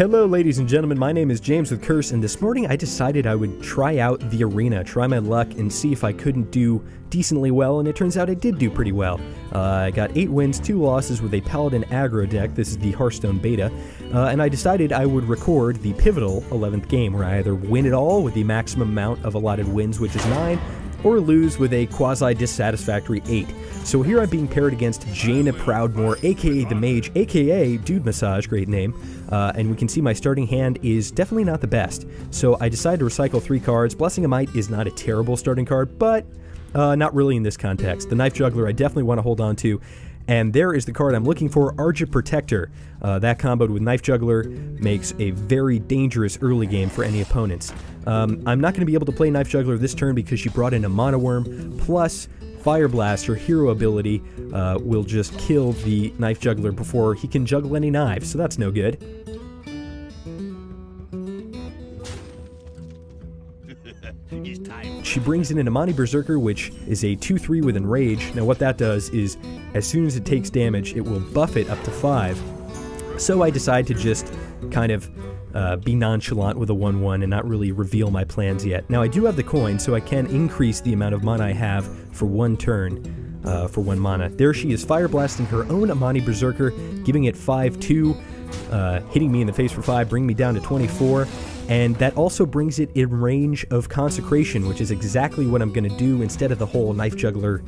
Hello ladies and gentlemen, my name is James with Curse, and this morning I decided I would try out the arena, try my luck, and see if I couldn't do decently well, and it turns out I did do pretty well. I got 8 wins, 2 losses with a Paladin aggro deck. This is the Hearthstone beta, and I decided I would record the pivotal 11th game, where I either win it all with the maximum amount of allotted wins, which is 9, or lose with a quasi-dissatisfactory 8. So here I'm being paired against Jaina Proudmoore, aka the Mage, aka Dude Massage, great name, and we can see my starting hand is definitely not the best. So I decided to recycle 3 cards. Blessing of Might is not a terrible starting card, but not really in this context. The Knife Juggler I definitely want to hold on to, and there is the card I'm looking for, Argent Protector. That comboed with Knife Juggler makes a very dangerous early game for any opponents. I'm not going to be able to play Knife Juggler this turn because she brought in a Mana Worm, plus Fire Blast, her hero ability, will just kill the Knife Juggler before he can juggle any knives, so that's no good. She brings in an Amani Berserker, which is a 2/3 with Enrage. Now what that does is, as soon as it takes damage, it will buff it up to 5. So I decide to just kind of be nonchalant with a 1/1 and not really reveal my plans yet. Now I do have the coin, so I can increase the amount of mana I have for 1 turn, for 1 mana. There she is, Fire Blasting her own Amani Berserker, giving it 5/2, hitting me in the face for 5, bringing me down to 24. And that also brings it in range of Consecration, which is exactly what I'm going to do instead of the whole Knife Juggler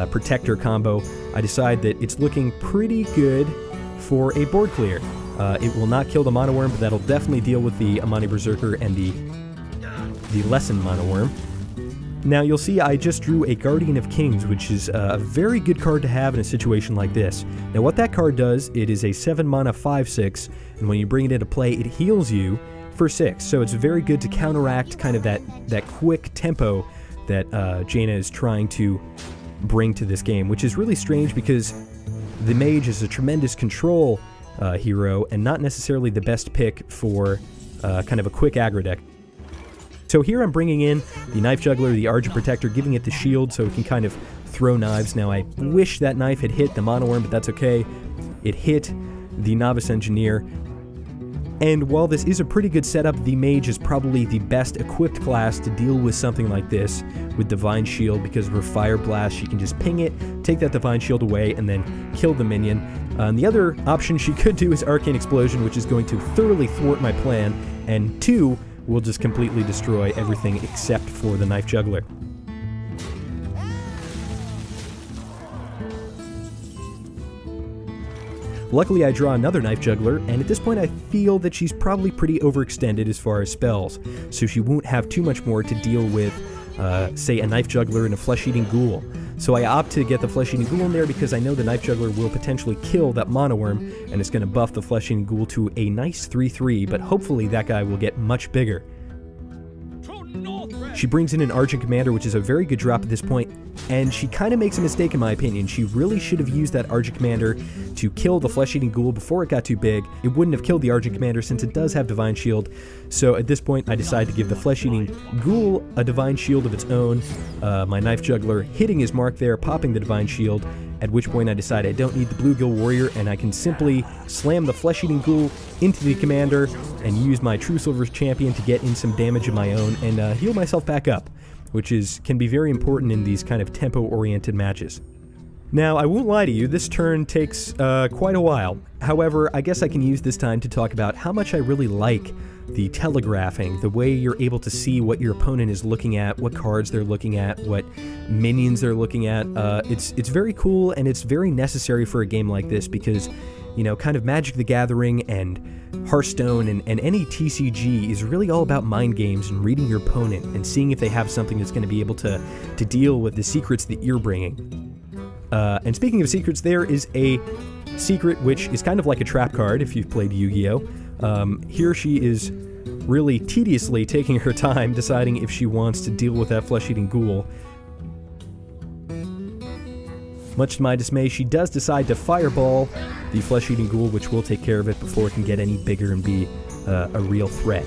Protector combo. I decide that it's looking pretty good for a board clear. It will not kill the Mana Worm, but that'll definitely deal with the Amani Berserker and the lessened Mana Worm. Now you'll see I just drew a Guardian of Kings, which is a very good card to have in a situation like this. Now what that card does, it is a 7 mana 5/6, and when you bring it into play, it heals you for 6, so it's very good to counteract kind of that quick tempo that Jaina is trying to bring to this game, which is really strange because the Mage is a tremendous control hero and not necessarily the best pick for kind of a quick aggro deck. So here I'm bringing in the Knife Juggler, the Argent Protector, giving it the shield so it can kind of throw knives. Now I wish that knife had hit the Mana Worm, but that's okay. It hit the Novice Engineer. And while this is a pretty good setup, the Mage is probably the best equipped class to deal with something like this with Divine Shield because of her Fire Blast. She can just ping it, take that Divine Shield away, and then kill the minion. And the other option she could do is Arcane Explosion, which is going to thoroughly thwart my plan, and 2 will just completely destroy everything except for the Knife Juggler. Luckily I draw another Knife Juggler, and at this point I feel that she's probably pretty overextended as far as spells, so she won't have too much more to deal with, say, a Knife Juggler and a Flesh-Eating Ghoul. So I opt to get the Flesh-Eating Ghoul in there because I know the Knife Juggler will potentially kill that Mana Worm, and it's going to buff the Flesh-Eating Ghoul to a nice 3/3, but hopefully that guy will get much bigger. She brings in an Argent Commander, which is a very good drop at this point, and she kind of makes a mistake in my opinion. She really should have used that Argent Commander to kill the Flesh-Eating Ghoul before it got too big. It wouldn't have killed the Argent Commander since it does have Divine Shield, so at this point I decide to give the Flesh-Eating Ghoul a Divine Shield of its own, my Knife Juggler hitting his mark there, popping the Divine Shield, at which point I decide I don't need the Bluegill Warrior and I can simply slam the Flesh-Eating Ghoul into the Commander and use my True Silver Champion to get in some damage of my own and heal myself back up, which can be very important in these kind of tempo-oriented matches. Now, I won't lie to you, this turn takes quite a while. However, I guess I can use this time to talk about how much I really like the telegraphing, the way you're able to see what your opponent is looking at, what cards they're looking at, what minions they're looking at. It's very cool, and it's very necessary for a game like this because, you know, kind of Magic the Gathering and Hearthstone and any TCG is really all about mind games and reading your opponent and seeing if they have something that's going to be able to deal with the secrets that you're bringing. And speaking of secrets, there is a secret which is kind of like a trap card if you've played Yu-Gi-Oh! Here she is really tediously taking her time deciding if she wants to deal with that Flesh-Eating Ghoul. Much to my dismay, she does decide to Fireball the flesh-eating ghoul, which will take care of it before it can get any bigger and be a real threat.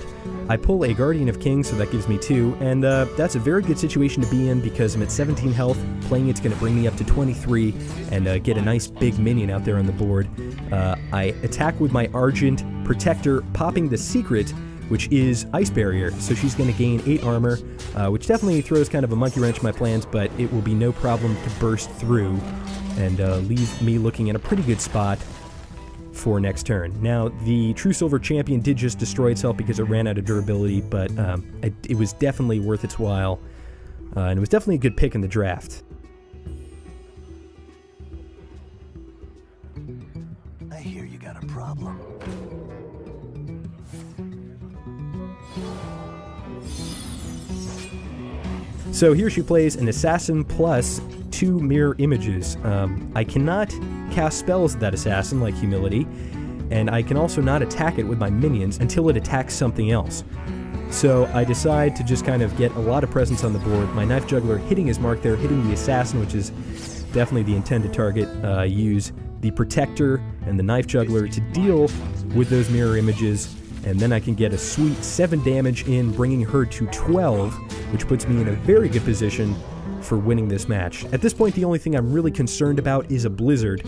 I pull a Guardian of Kings, so that gives me 2, and that's a very good situation to be in because I'm at 17 health. Playing it's going to bring me up to 23 and get a nice big minion out there on the board. I attack with my Argent Protector, popping the secret, which is Ice Barrier, so she's going to gain 8 armor, which definitely throws kind of a monkey wrench in my plans, but it will be no problem to burst through and leave me looking in a pretty good spot for next turn. Now, the True Silver Champion did just destroy itself because it ran out of durability, but it was definitely worth its while, and it was definitely a good pick in the draft. I hear you got a problem. So here she plays an Assassin plus 2 mirror images. I cannot cast spells with that Assassin, like Humility, and I can also not attack it with my minions until it attacks something else. So I decide to just kind of get a lot of presence on the board. My Knife Juggler hitting his mark there, hitting the Assassin, which is definitely the intended target. Use the Protector and the Knife Juggler to deal with those mirror images, and then I can get a sweet 7 damage in, bringing her to 12, which puts me in a very good position for winning this match. At this point, the only thing I'm really concerned about is a Blizzard.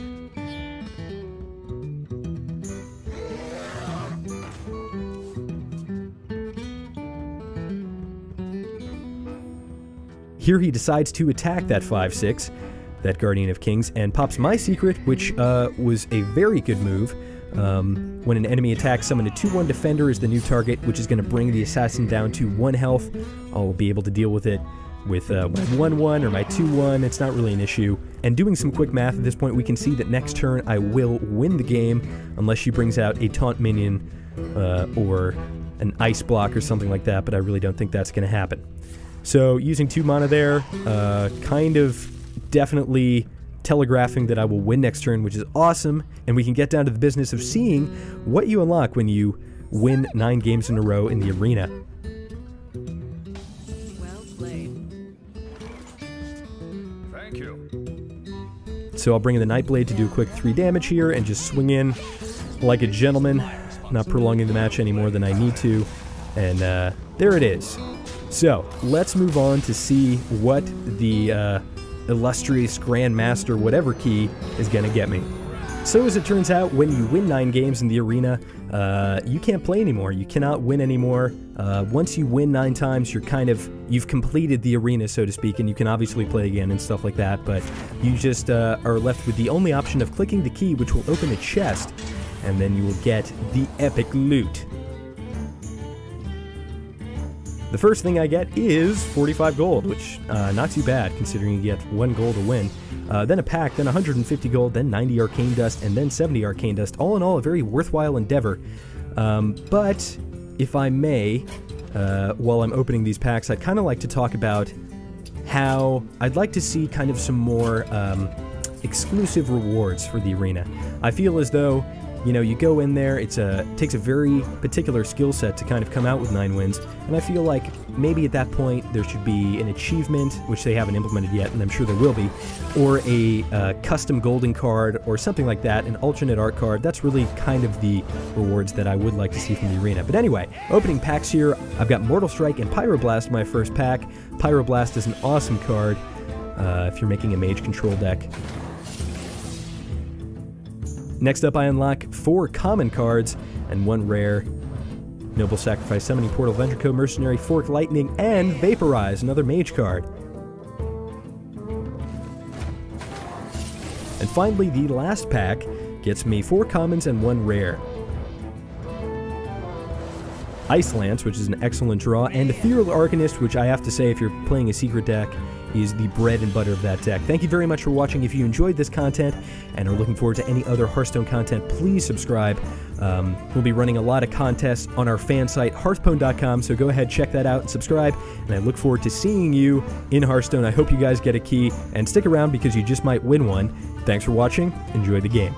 Here he decides to attack that 5/6, that Guardian of Kings, and pops my secret, which was a very good move. When an enemy attacks, summon a 2/1 defender as the new target, which is going to bring the assassin down to 1 health. I'll be able to deal with it with my 1/1 or my 2/1. It's not really an issue. And doing some quick math at this point, we can see that next turn I will win the game unless she brings out a taunt minion or an ice block or something like that, but I really don't think that's going to happen. So using 2 mana there, kind of definitely telegraphing that I will win next turn, which is awesome, and we can get down to the business of seeing what you unlock when you win 9 games in a row in the arena. Well played. Thank you. So I'll bring in the Nightblade to do a quick 3 damage here and just swing in like a gentleman, not prolonging the match any more than I need to, and there it is. So let's move on to see what the illustrious Grandmaster whatever key is going to get me. So as it turns out, when you win 9 games in the arena, you can't play anymore. You cannot win anymore. Once you win 9 times, you've completed the arena, so to speak, and you can obviously play again and stuff like that, but you just are left with the only option of clicking the key, which will open a chest, and then you will get the epic loot. The first thing I get is 45 gold, which not too bad considering you get 1 gold to win. Then a pack, then 150 gold, then 90 arcane dust, and then 70 arcane dust. All in all, a very worthwhile endeavor. But if I may, while I'm opening these packs, I'd kind of like to talk about how I'd like to see kind of some more exclusive rewards for the arena. I feel as though, you know, you go in there, it takes a very particular skill set to kind of come out with 9 wins, and I feel like maybe at that point there should be an achievement, which they haven't implemented yet, and I'm sure there will be, or a custom golden card, or something like that, an alternate art card. That's really kind of the rewards that I would like to see from the arena. But anyway, opening packs here, I've got Mortal Strike and Pyroblast in my first pack. Pyroblast is an awesome card if you're making a mage control deck. Next up, I unlock 4 common cards and 1 rare. Noble Sacrifice, Summoning Portal, Ventrico, Mercenary, Fork Lightning, and Vaporize, another mage card. And finally, the last pack gets me 4 commons and 1 rare. Ice Lance, which is an excellent draw, and Ethereal Arcanist, which I have to say, if you're playing a secret deck, is the bread and butter of that deck. Thank you very much for watching. If you enjoyed this content and are looking forward to any other Hearthstone content, please subscribe. We'll be running a lot of contests on our fan site, hearthstone.com, so go ahead, check that out and subscribe, and I look forward to seeing you in Hearthstone. I hope you guys get a key, and stick around because you just might win one. Thanks for watching. Enjoy the game.